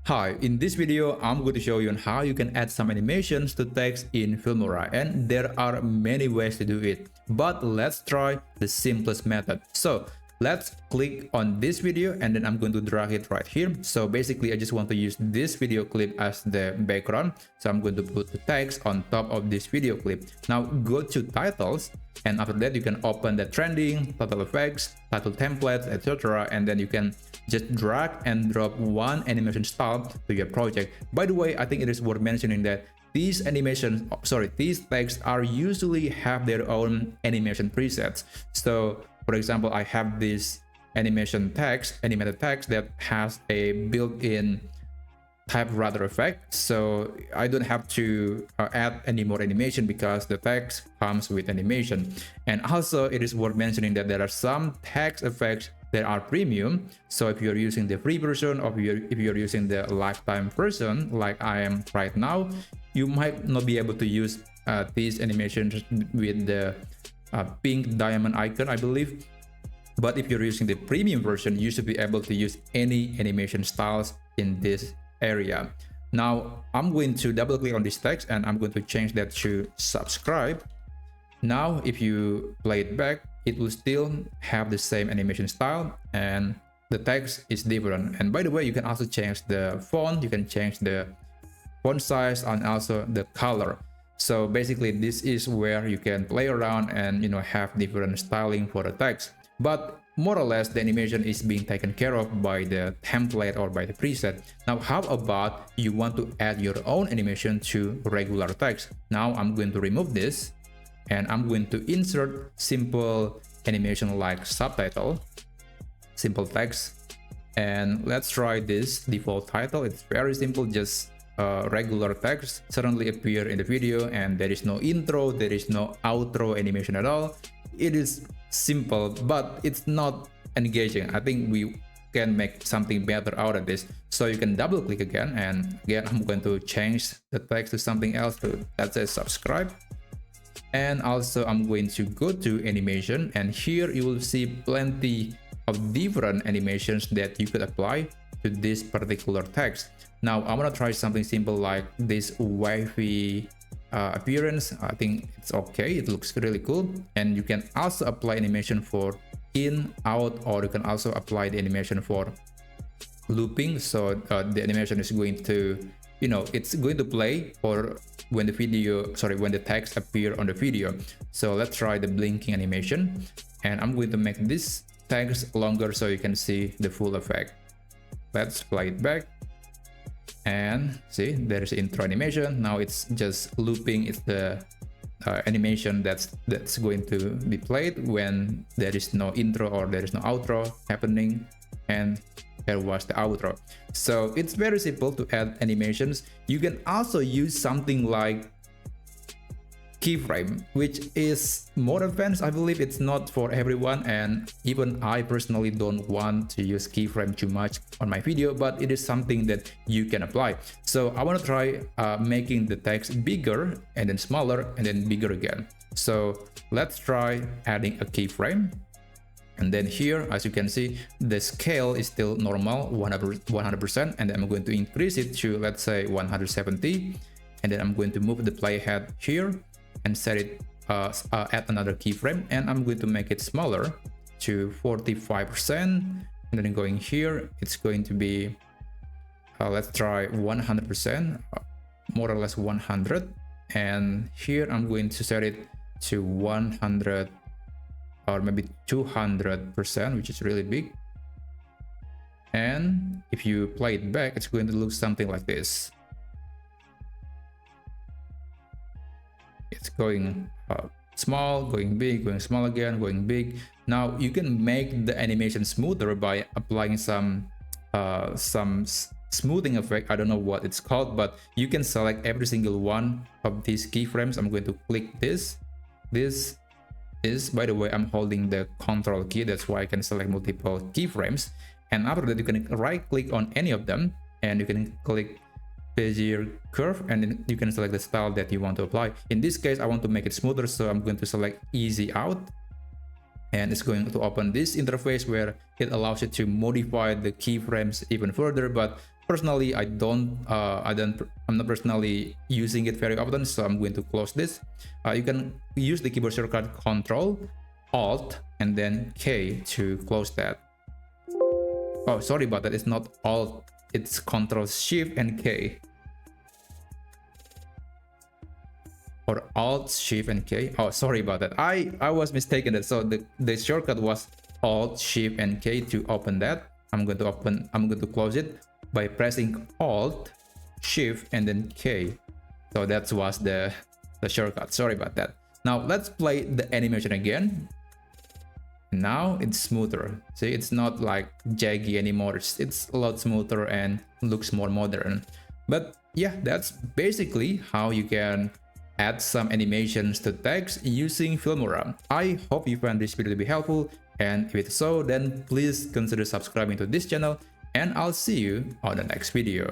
Hi, in this video, I'm going to show you on how you can add some animations to text in Filmora, and there are many ways to do it, but let's try the simplest method. So let's click on this video and then I'm going to drag it right here. So basically I just want to use this video clip as the background. So I'm going to put the text on top of this video clip. Now go to titles, and after that you can open the trending, title effects, title templates, etc. And then you can just drag and drop one animation style to your project. By the way, I think it is worth mentioning that these these texts are usually have their own animation presets. So for example, I have this animated text that has a built-in typewriter effect, so I don't have to add any more animation because the text comes with animation. And also it is worth mentioning that there are some text effects that are premium. So if you're using the free version, or if you're using the lifetime version like I am right now, you might not be able to use these animations with the pink diamond icon, I believe. But if you're using the premium version, you should be able to use any animation styles in this area. Now I'm going to double click on this text and I'm going to change that to subscribe. Now if you play it back, it will still have the same animation style and the text is different. And by the way, you can also change the font, you can change the font size, and also the color. So basically this is where you can play around and have different styling for the text. But more or less the animation is being taken care of by the template or by the preset. Now how about you want to add your own animation to regular text? Now I'm going to remove this and I'm going to insert simple animation like subtitle, simple text. And let's try this default title. It's very simple, just regular text suddenly appear in the video, and there is no intro, there is no outro animation at all. It is simple, but it's not engaging. I think we can make something better out of this. So you can double click again, and again I'm going to change the text to something else, to let's say subscribe. And also I'm going to go to animation, and here you will see plenty of different animations that you could apply to this particular text. Now I want to try something simple like this wavy appearance. I think it's okay, it looks really cool. And you can also apply animation for in, out, or you can also apply the animation for looping. So the animation is going to, it's going to play for when the text appear on the video. So let's try the blinking animation, and I'm going to make this text longer so you can see the full effect. Let's play it back. And see, there's intro animation. Now it's just looping. It's the animation that's going to be played when there is no intro or there is no outro happening, and there was the outro. So it's very simple to add animations. You can also use something like keyframe, which is more advanced. I believe it's not for everyone, and even I personally don't want to use keyframe too much on my video, but it is something that you can apply. So I want to try making the text bigger and then smaller and then bigger again. So let's try adding a keyframe. And then here, as you can see, the scale is still normal, 100%, and then I'm going to increase it to, let's say, 170. And then I'm going to move the playhead here and set it, add another keyframe, and I'm going to make it smaller to 45%. And then going here, it's going to be, let's try 100%, more or less 100. And here I'm going to set it to 100 or maybe 200%, which is really big. And if you play it back, it's going to look something like this. It's going small, going big, going small again, going big. Now you can make the animation smoother by applying some smoothing effect. I don't know what it's called, but you can select every single one of these keyframes. I'm going to click this. This is, by the way, I'm holding the Control key, that's why I can select multiple keyframes. And after that, you can right click on any of them and you can click Bezier curve, and then you can select the style that you want to apply. In this case, I want to make it smoother, so I'm going to select easy out, and it's going to open this interface where it allows you to modify the keyframes even further. But personally, I'm not personally using it very often, so I'm going to close this. You can use the keyboard shortcut Control, Alt, and then K to close that. Oh, sorry about that. It's not Alt, it's Control Shift and K. Or Alt Shift and K. Oh, sorry about that. I was mistaken. So the shortcut was Alt Shift and K to open that. I'm going to close it by pressing Alt Shift and then K. So that was the shortcut. Sorry about that. Now let's play the animation again. Now it's smoother. See, it's not like jaggy anymore. It's a lot smoother and looks more modern. But yeah, that's basically how you can add some animations to text using Filmora. I hope you find this video to be helpful, and if it's so, then please consider subscribing to this channel, and I'll see you on the next video.